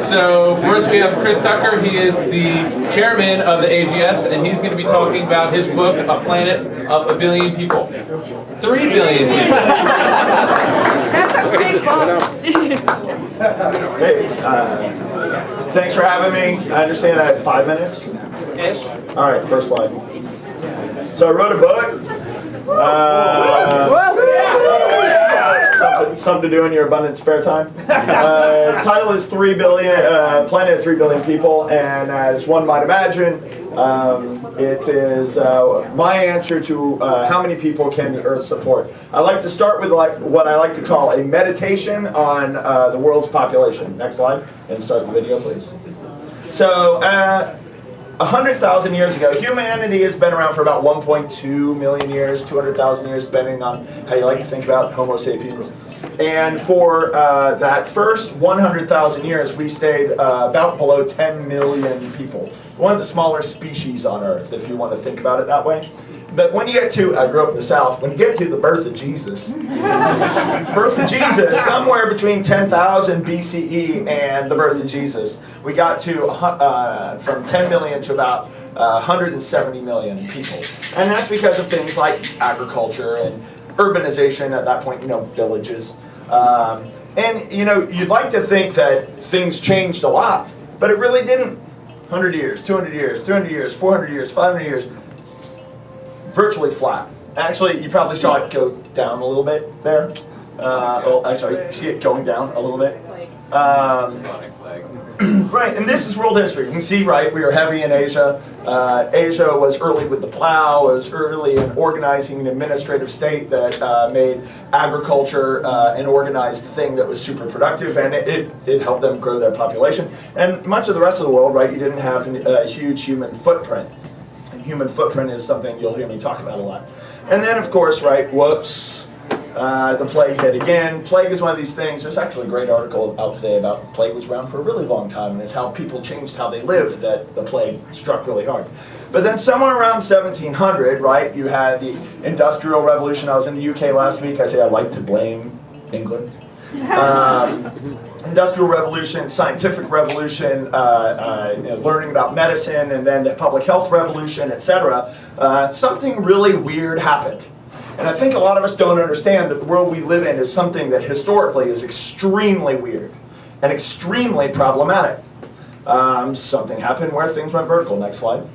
So first we have Chris Tucker. He is the chairman of the AGS, and he's going to be talking about his book, A Planet of a Billion People. 3 billion people. That's a big book. Hey, thanks for having me. I understand I have 5 minutes. All right, first slide. So I wrote a book. Something to do in your abundant spare time. Title is 3 billion, Planet of 3 billion people, and as one might imagine, it is my answer to how many people can the Earth support. I like to start with what I like to call a meditation on the world's population. Next slide, and start the video, please. So, 100,000 years ago, humanity has been around for about 1.2 million years, 200,000 years, depending on how you like to think about Homo sapiens. And for that first 100,000 years, we stayed about below 10 million people. One of the smaller species on Earth, if you want to think about it that way. But when you get to, I grew up in the South, when you get to the birth of Jesus, somewhere between 10,000 BCE and the birth of Jesus, we got to from 10 million to about 170 million people. And that's because of things like agriculture and urbanization at that point, villages. And, you'd like to think that things changed a lot, but it really didn't. 100 years, 200 years, 300 years, 400 years, 500 years. Virtually flat. Actually, you probably saw it go down a little bit there. I'm sorry, you see it going down a little bit. Right, and this is world history. You can see, right, we were heavy in Asia. Asia was early with the plow. It was early in organizing an administrative state that made agriculture an organized thing that was super productive, and it helped them grow their population. And much of the rest of the world, right, you didn't have a huge human footprint. And human footprint is something you'll hear me talk about a lot. And then, of course, right, whoops. The plague hit again. Plague is one of these things. There's actually a great article out today about plague was around for a really long time, and it's how people changed how they lived that the plague struck really hard. But then somewhere around 1700, right, you had the Industrial Revolution. I was in the UK last week. I say I like to blame England. Industrial Revolution, Scientific Revolution, learning about medicine, and then the Public Health Revolution, etc. Something really weird happened. And I think a lot of us don't understand that the world we live in is something that historically is extremely weird and extremely problematic. Something happened where things went vertical. Next slide.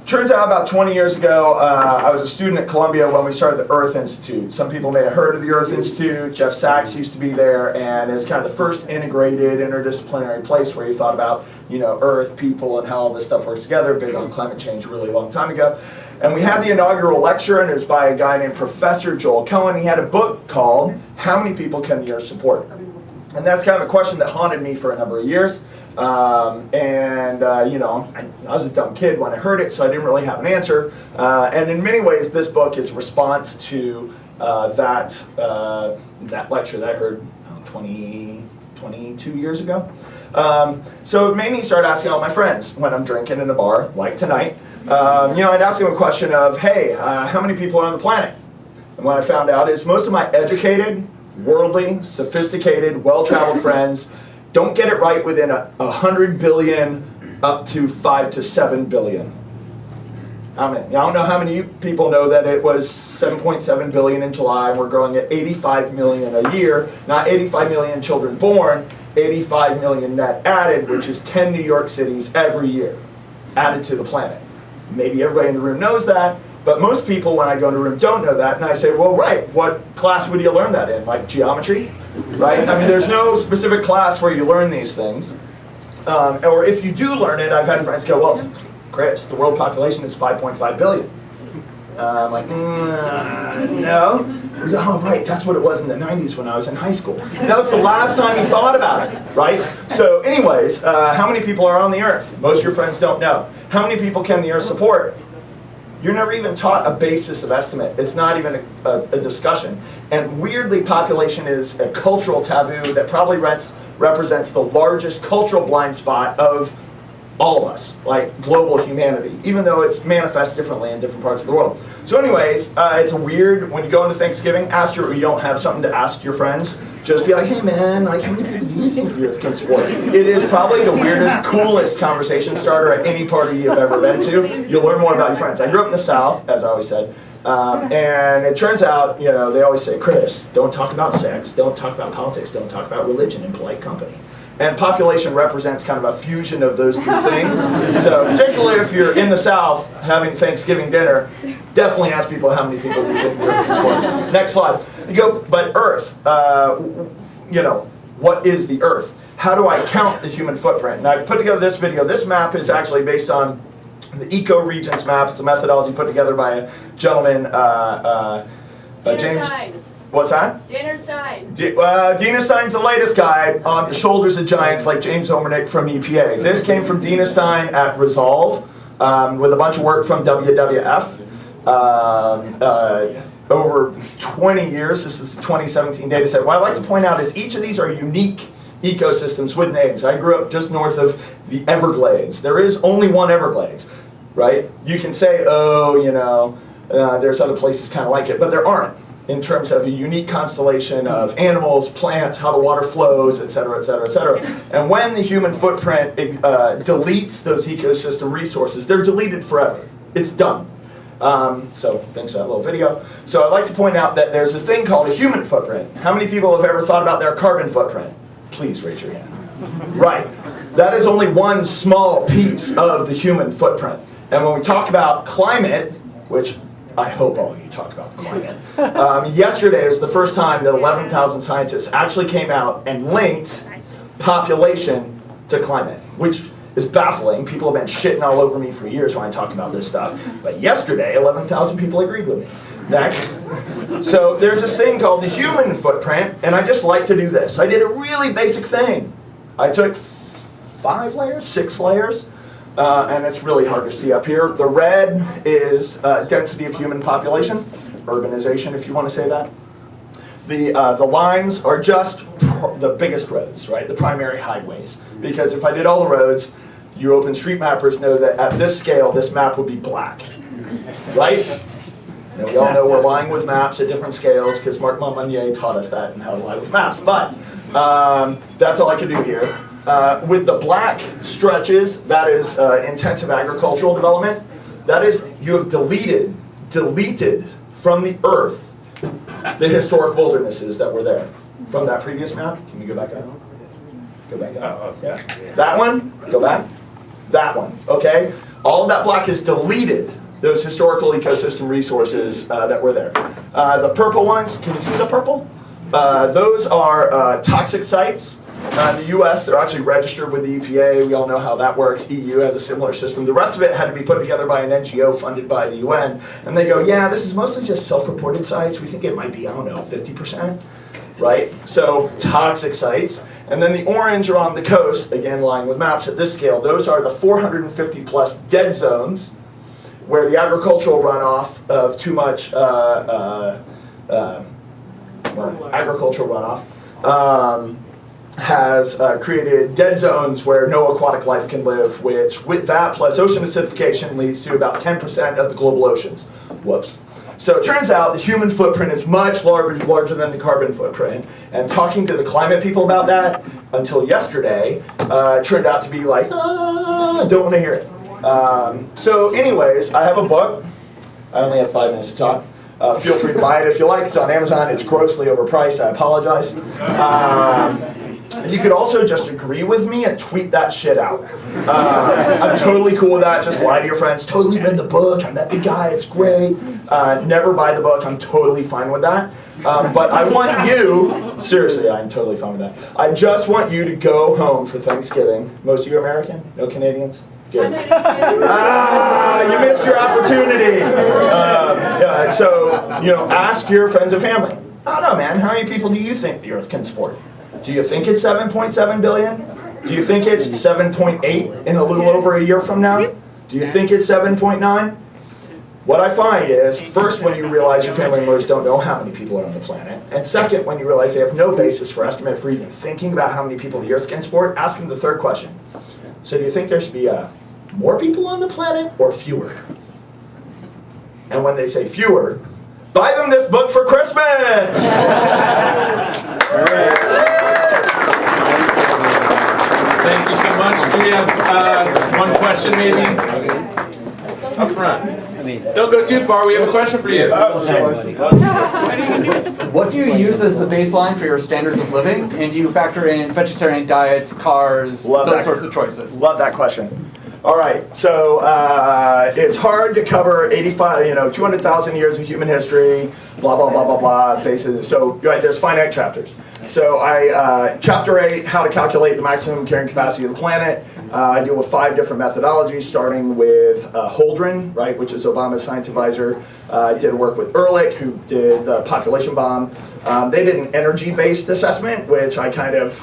Turns out about 20 years ago, I was a student at Columbia when we started the Earth Institute. Some people may have heard of the Earth Institute. Jeff Sachs used to be there, and it's kind of the first integrated, interdisciplinary place where you thought about, Earth, people, and how all this stuff works together. Big on climate change a really long time ago. And we had the inaugural lecture, and it was by a guy named Professor Joel Cohen. He had a book called How Many People Can the Earth Support? And that's kind of a question that haunted me for a number of years. I was a dumb kid when I heard it, so I didn't really have an answer. And in many ways, this book is a response to that lecture that I heard 22 years ago. So it made me start asking all my friends when I'm drinking in a bar, like tonight. I'd ask them a question of, hey, how many people are on the planet? And what I found out is most of my educated, worldly, sophisticated, well-traveled friends don't get it right within 100 billion up to 5 to 7 billion. I don't know how many people know that it was 7.7 billion in July, and we're growing at 85 million a year. Not 85 million children born, 85 million net added, which is 10 New York cities every year added to the planet. Maybe everybody in the room knows that, but most people when I go into a room don't know that, and I say, well, right, what class would you learn that in? Like geometry, right? There's no specific class where you learn these things. Or if you do learn it, I've had friends go, well, Chris, the world population is 5.5 billion. I'm like, no. Oh, right, that's what it was in the 90s when I was in high school. That was the last time you thought about it, right? So anyways, how many people are on the Earth? Most of your friends don't know. How many people can the Earth support? You're never even taught a basis of estimate. It's not even a discussion. And weirdly, population is a cultural taboo that probably represents the largest cultural blind spot of All of us, like global humanity, even though it's manifest differently in different parts of the world. So anyways, it's a weird, when you go into Thanksgiving, you don't have something to ask your friends, just be like, hey man, like how many people do you think the Earth can support? It is probably the weirdest, coolest conversation starter at any party you've ever been to. You'll learn more about your friends. I grew up in the South, as I always said, and it turns out, you know, they always say, Chris, don't talk about sex, don't talk about politics, don't talk about religion in polite company. And population represents kind of a fusion of those three things. So particularly if you're in the South having Thanksgiving dinner, definitely ask people how many people do you think the Earth can support. Next slide. You go, but Earth, you know, what is the Earth? How do I count the human footprint? And I put together this video. This map is actually based on the ecoregions map. It's a methodology put together by a gentleman, James. Stein. What's that? Dinner Stein. Dina Stein's the latest guy on the shoulders of giants like James Omernick from EPA. This came from Dina Stein at Resolve with a bunch of work from WWF. Over 20 years, this is the 2017 data set. What I'd like to point out is each of these are unique ecosystems with names. I grew up just north of the Everglades. There is only one Everglades, right? You can say, oh, you know, there's other places kind of like it, but there aren't, in terms of a unique constellation of animals, plants, how the water flows, et cetera, et cetera, et cetera. And when the human footprint deletes those ecosystem resources, they're deleted forever. It's done. So thanks for that little video. So I'd like to point out that there's this thing called a human footprint. How many people have ever thought about their carbon footprint? Please raise your hand. Right. That is only one small piece of the human footprint. And when we talk about climate, which I hope all of you talk about climate. Yesterday was the first time that 11,000 scientists actually came out and linked population to climate, which is baffling. People have been shitting all over me for years when I talk about this stuff. But yesterday, 11,000 people agreed with me. Next. So there's this thing called the human footprint, and I just like to do this. I did a really basic thing. I took 5 layers, 6 layers, and it's really hard to see up here. The red is density of human population, urbanization if you want to say that. The lines are just the biggest roads, right? The primary highways. Because if I did all the roads, you open street mappers know that at this scale, this map would be black, right? And we all know we're lying with maps at different scales because Marc Montmagnier taught us that and how to lie with maps. But that's all I can do here. With the black stretches, that is intensive agricultural development. That is, you have deleted from the earth the historic wildernesses that were there. From that previous map, can you go back up? Go back up. Yeah. That one, go back. That one, okay? All of that black is deleted, those historical ecosystem resources that were there. The purple ones, can you see the purple? Those are toxic sites. In the US, they're actually registered with the EPA. We all know how that works. EU has a similar system. The rest of it had to be put together by an NGO funded by the UN. And they go, yeah, this is mostly just self-reported sites. We think it might be, I don't know, 50%, right? So toxic sites. And then the orange are on the coast, again, lying with maps at this scale. Those are the 450 plus dead zones where the agricultural runoff of too much agricultural runoff has created dead zones where no aquatic life can live, which with that plus ocean acidification leads to about 10% of the global oceans. Whoops. So it turns out the human footprint is much larger than the carbon footprint. And talking to the climate people about that until yesterday turned out to be like, don't want to hear it. So anyways, I have a book. I only have 5 minutes to talk. Feel free to buy it if you like. It's on Amazon. It's grossly overpriced. I apologize. You could also just agree with me and tweet that shit out. I'm totally cool with that. Just lie to your friends. Totally read the book. I met the guy. It's great. Never buy the book. I'm totally fine with that. But I want you, seriously, I'm totally fine with that. I just want you to go home for Thanksgiving. Most of you are American? No Canadians? Good. You missed your opportunity. So, you know, ask your friends and family. I don't know, man. How many people do you think the Earth can support? Do you think it's 7.7 billion? Do you think it's 7.8 in a little over a year from now? Do you think it's 7.9? What I find is, first, when you realize your family members don't know how many people are on the planet, and second, when you realize they have no basis for estimate for even thinking about how many people the Earth can support, ask them the third question. So do you think there should be more people on the planet or fewer? And when they say fewer, buy them this book for Christmas! Thank you so much. Do we have one question maybe? Up front. Don't go too far, we have a question for you. What do you use as the baseline for your standards of living? And do you factor in vegetarian diets, cars, those sorts of choices? Love that question. All right, so it's hard to cover 200,000 years of human history, blah, blah, blah, blah, blah, bases. So right, there's finite chapters. So chapter 8, how to calculate the maximum carrying capacity of the planet. I deal with 5 different methodologies, starting with Holdren, right, which is Obama's science advisor. I did work with Ehrlich, who did the population bomb. They did an energy-based assessment, which I kind of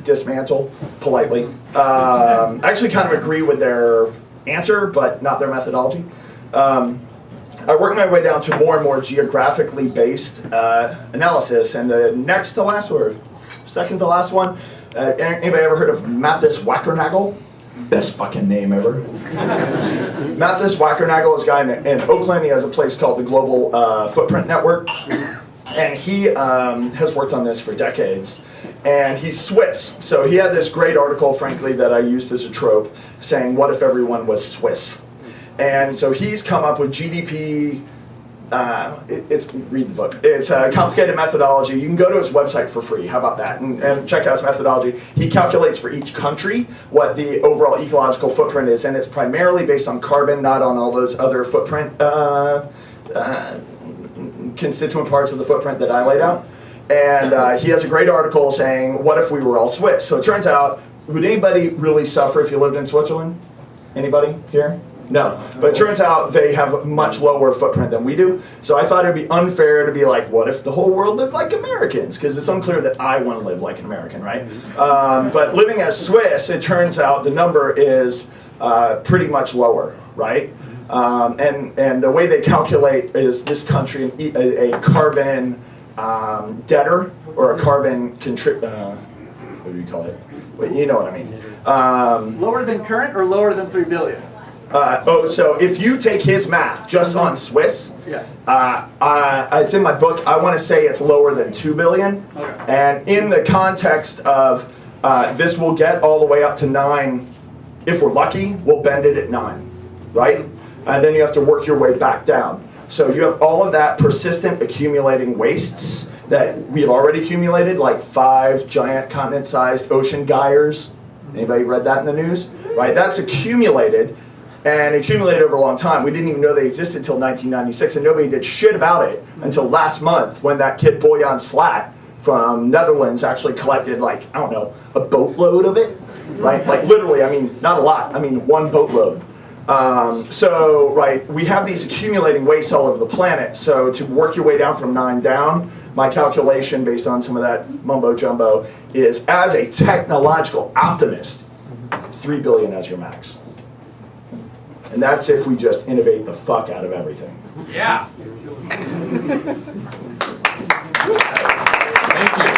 dismantle politely. I actually kind of agree with their answer, but not their methodology. I worked my way down to more and more geographically based analysis, and the next to last, or second to last one, anybody ever heard of Mathis Wackernagel? Best fucking name ever. Mathis Wackernagel is a guy in Oakland. He has a place called the Global Footprint Network, and he has worked on this for decades. And he's Swiss, so he had this great article, frankly, that I used as a trope, saying, what if everyone was Swiss? And so he's come up with GDP, read the book. It's a complicated methodology. You can go to his website for free, how about that? And check out his methodology. He calculates for each country what the overall ecological footprint is, and it's primarily based on carbon, not on all those other footprint, constituent parts of the footprint that I laid out. And he has a great article saying, what if we were all Swiss? So it turns out, would anybody really suffer if you lived in Switzerland? Anybody here? No. But it turns out they have a much lower footprint than we do. So I thought it would be unfair to be like, what if the whole world lived like Americans? Because it's unclear that I want to live like an American, right? But living as Swiss, it turns out the number is pretty much lower, right? And the way they calculate is this country a carbon debtor or a carbon what do you call it? Well, you know what I mean. Lower than current or lower than 3 billion? So if you take his math just on Swiss, it's in my book, I want to say it's lower than 2 billion. Okay. And in the context of this will get all the way up to 9, if we're lucky, we'll bend it at 9, right? And then you have to work your way back down. So you have all of that persistent accumulating wastes that we have already accumulated, like 5 giant continent-sized ocean gyres. Anybody read that in the news? Right, that's accumulated, and accumulated over a long time. We didn't even know they existed until 1996, and nobody did shit about it until last month when that kid Boyan Slat from Netherlands actually collected, like, I don't know, a boatload of it, right? Like literally, I mean, not a lot, I mean 1 boatload. Right, we have these accumulating wastes all over the planet. So to work your way down from 9 down, my calculation based on some of that mumbo jumbo is, as a technological optimist, 3 billion as your max. And that's if we just innovate the fuck out of everything. Yeah. Thank you.